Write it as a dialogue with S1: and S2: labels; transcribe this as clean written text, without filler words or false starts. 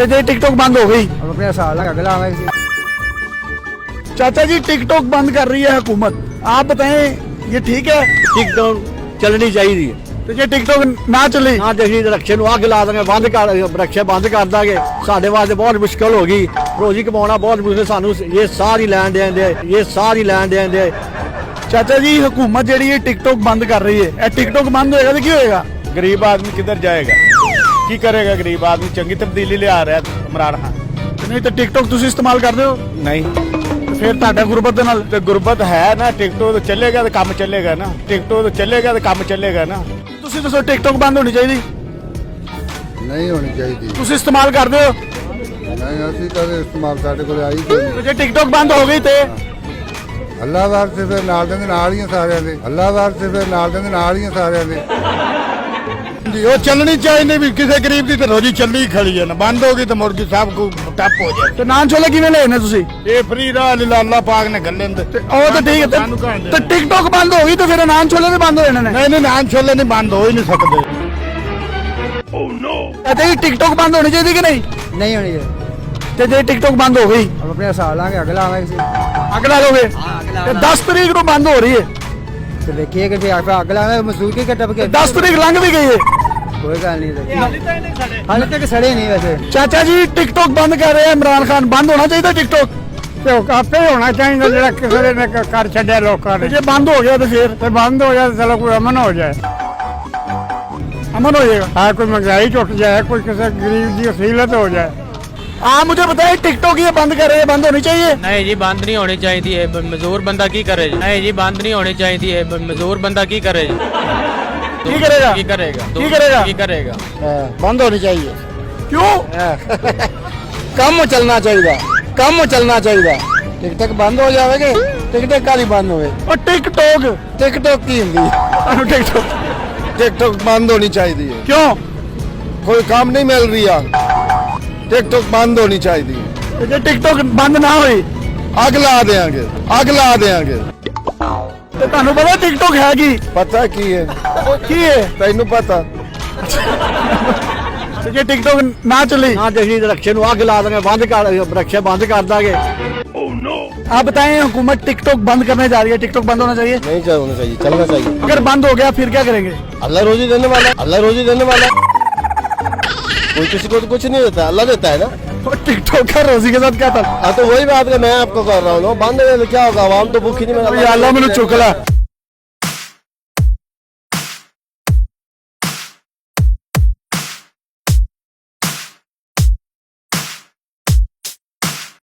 S1: तो ये टिकटॉक बंद हो गई,
S2: अब अपने साल लगा अगला आवेगी।
S1: चाचा जी टिकटॉक बंद कर रही है हुकूमत, आप बताएं ये ठीक है?
S3: टिकटॉक चलनी चाहिए।
S1: तो ये टिकटॉक ना चले
S3: ਨਾ ਤੇ ਅਸੀਂ ਰਕਸ਼ੇ ਨੂੰ ਅੱਗ ਲਾ ਦਾਂਗੇ, ਬੰਦ ਕਰ ਰਕਸ਼ੇ ਬੰਦ ਕਰ ਦਾਂਗੇ। ਸਾਡੇ ਵਾਸਤੇ ਬਹੁਤ ਮੁਸ਼ਕਲ ਹੋ ਗਈ, ਰੋਜੀ ਕਮਾਉਣਾ ਬਹੁਤ ਮੁਸ਼ਕਲ ਸਾਨੂੰ। ਇਹ ਸਾਰੀ ਲੈਣ ਦੇਂਦੇ, ਇਹ ਸਾਰੀ ਲੈਣ ਦੇਂਦੇ।
S1: चाचा जी हुकूमत जेड़ी ये टिकटॉक बंद कर रही है, ये टिकटॉक बंद होएगा तो की होएगा?
S4: गरीब आदमी किधर जाएगा, की करेगा गरीब आदमी? चंगी तब्दीली ले आ रहा है इमरान खान।
S1: नहीं तो टिकटॉक तुसी इस्तेमाल करते हो
S4: नहीं
S1: तो फिर ਤੁਹਾਡਾ ਗੁਰਬਤ ਦੇ ਨਾਲ
S4: तो गुरबत है ना, टिकटॉक तो चलेगा तो काम चलेगा ना, टिकटॉक तो चलेगा तो काम चलेगा ना।
S1: ਤੁਸੀਂ ਦੱਸੋ ਟਿਕਟੌਕ ਬੰਦ ਹੋਣੀ ਚਾਹੀਦੀ?
S2: नहीं होनी चाहिए।
S1: ਤੁਸੀਂ ਇਸਤੇਮਾਲ ਕਰਦੇ ਹੋ?
S2: नहीं असि कदे इस्तेमाल साडे कोल आई कोई नहीं।
S1: ਤੇ ਜੇ ਟਿਕਟੌਕ ਬੰਦ ਹੋ ਗਈ ਤੇ
S2: अल्लाह वार से फिर नाल दे नाल ही सारे दे, अल्लाह वार से फिर नाल दे नाल ही सारे दे।
S4: जी वो चलनी चाहिए भी, किसी गरीब की तो रोजी चलनी ही खड़ी है ना, बंद होगी तो मुर्गी साहब को टप हो जाए।
S1: ਤੇ ਨਾਨ ਛੋਲੇ ਕਿਵੇਂ ਲੈਣੇ ਤੁਸੀਂ?
S4: ये फ्री रहा अल्लाह पाक ने गले
S1: ਉਹ ਤਾਂ ਠੀਕ ਹੈ ਤੇ ਟਿਕਟੌਕ ਬੰਦ ਹੋ ਗਈ ਤਾਂ ਫਿਰ ਨਾਨ ਛੋਲੇ ਵੀ ਬੰਦ ਹੋ ਜਾਣੇ ਨੇ।
S4: नहीं नहीं नान छोले नहीं बंद हो ही नहीं सकते।
S1: ਤੇ ਇਹ ਟਿਕਟੌਕ ਬੰਦ ਹੋਣੀ ਚਾਹੀਦੀ ਕਿ ਨਹੀਂ?
S2: नहीं होनी चाहिए।
S1: ਤੇ ਜੇ ਟਿਕਟੌਕ ਬੰਦ ਹੋ ਗਈ
S2: अब अपने साल लगा अगला आवेगी।
S1: ਅਗਲਾ ਲੋਗੇ ਤੇ 10 ਤਰੀਕ ਨੂੰ ਬੰਦ ਹੋ ਰਹੀ ਹੈ,
S2: तो देखिए कि फिर अगला आवे मजदूर के टप के
S1: 10 तरीक लंघ भी गई है।
S2: कोई गल नहीं। हाले तक सड़े नहीं वैसे।
S1: ਚਾਚਾ ਜੀ ਟਿਕਟੌਕ ਬੰਦ ਕਰ ਰਹੇ ਆ ਇਮਰਾਨ ਖਾਨ, ਬੰਦ ਹੋਣਾ ਚਾਹੀਦਾ ਟਿਕਟੌਕ?
S5: ਤੇ ਆਪੇ ਹੋਣਾ ਚਾਹੀਦਾ ਜਿਹੜਾ ਕਿਸੇ ਨੇ ਕਰ ਛੱਡਿਆ ਲੋਕਾਂ
S1: ਤੇ
S5: ਨੇ।
S1: ਜੇ ਬੰਦ ਹੋ ਗਿਆ ਤਾਂ ਫਿਰ
S5: ਤੇ ਬੰਦ ਹੋ ਜਾਏ ਚਲੋ ਕੋਈ ਅਮਨ ਹੋ ਜਾਏ,
S1: अमन हो जाएगा।
S5: ਹਾਂ ਕੋਈ ਮਹਿੰਗਾਈ ਟੁੱਟ ਜਾਏ, ਕੋਈ ਕਿਸੇ ਗਰੀਬ ਦੀ ਅਸੀਲਤ ਹੋ ਜਾਏ।
S1: आप मुझे बताइए टिकटॉक ये बंद कर रहे हैं, बंद होनी चाहिए?
S6: नहीं जी बंद नहीं होनी चाहिए है, मजदूर बंदा की करे जी। नहीं जी बंद नहीं होनी चाहिए है, मजदूर बंदा की करे जी।
S1: की करेगा?
S6: की करेगा?
S1: की करेगा?
S6: की करेगा?
S4: बंद होनी चाहिए,
S1: क्यों?
S4: कम चलना चाहिए, कम चलना चाहिए। टिकटॉक बंद हो जाएगी, टिकटॉक काली बंद होए।
S1: और टिकटॉक
S4: टिकटॉक की हिंदी
S1: टिकटॉक
S4: टिकटॉक बंद होनी चाहिए।
S1: क्यों?
S4: कोई काम नहीं मिल रही है, टिकटॉक बंद होनी चाहिए।
S1: तो जे टिकटॉक बंद ना हुई
S4: अग ला देंगे, अग ला देंगे।
S1: तो ਤੁਹਾਨੂੰ ਪਤਾ टिकटॉक है की
S4: पता की है,
S1: की है?
S4: तेनू पता?
S1: तो जे टिकटॉक ना चली
S3: ਨਾ ਤੇ ਅਸੀਂ ਰਕਸ਼ੇ ਨੂੰ ਅੱਗ ਲਾ ਦਾਂਗੇ, ਬੰਦ ਕਰ ਰਕਸ਼ੇ ਬੰਦ ਕਰ ਦਾਂਗੇ।
S1: आप बताएं हुकूमत टिकटॉक बंद करने जा रही है, टिकटॉक बंद होना चाहिए?
S4: नहीं होना चाहिए, चलना चाहिए।
S1: अगर बंद हो गया फिर क्या करेंगे?
S4: अल्लाह रोजी देने वाला, अल्लाह रोजी देने वाला। कोई किसी को तो कुछ नहीं देता, अल्लाह देता है ना।
S1: और टिकटॉक का रोजी के साथ क्या था?
S4: हाँ तो वही बात है, मैं आपको कर रहा हूँ, बंद है तो क्या होगा, आवाम तो भूखी नहीं।
S1: अल्लाह मैंने चुक ला।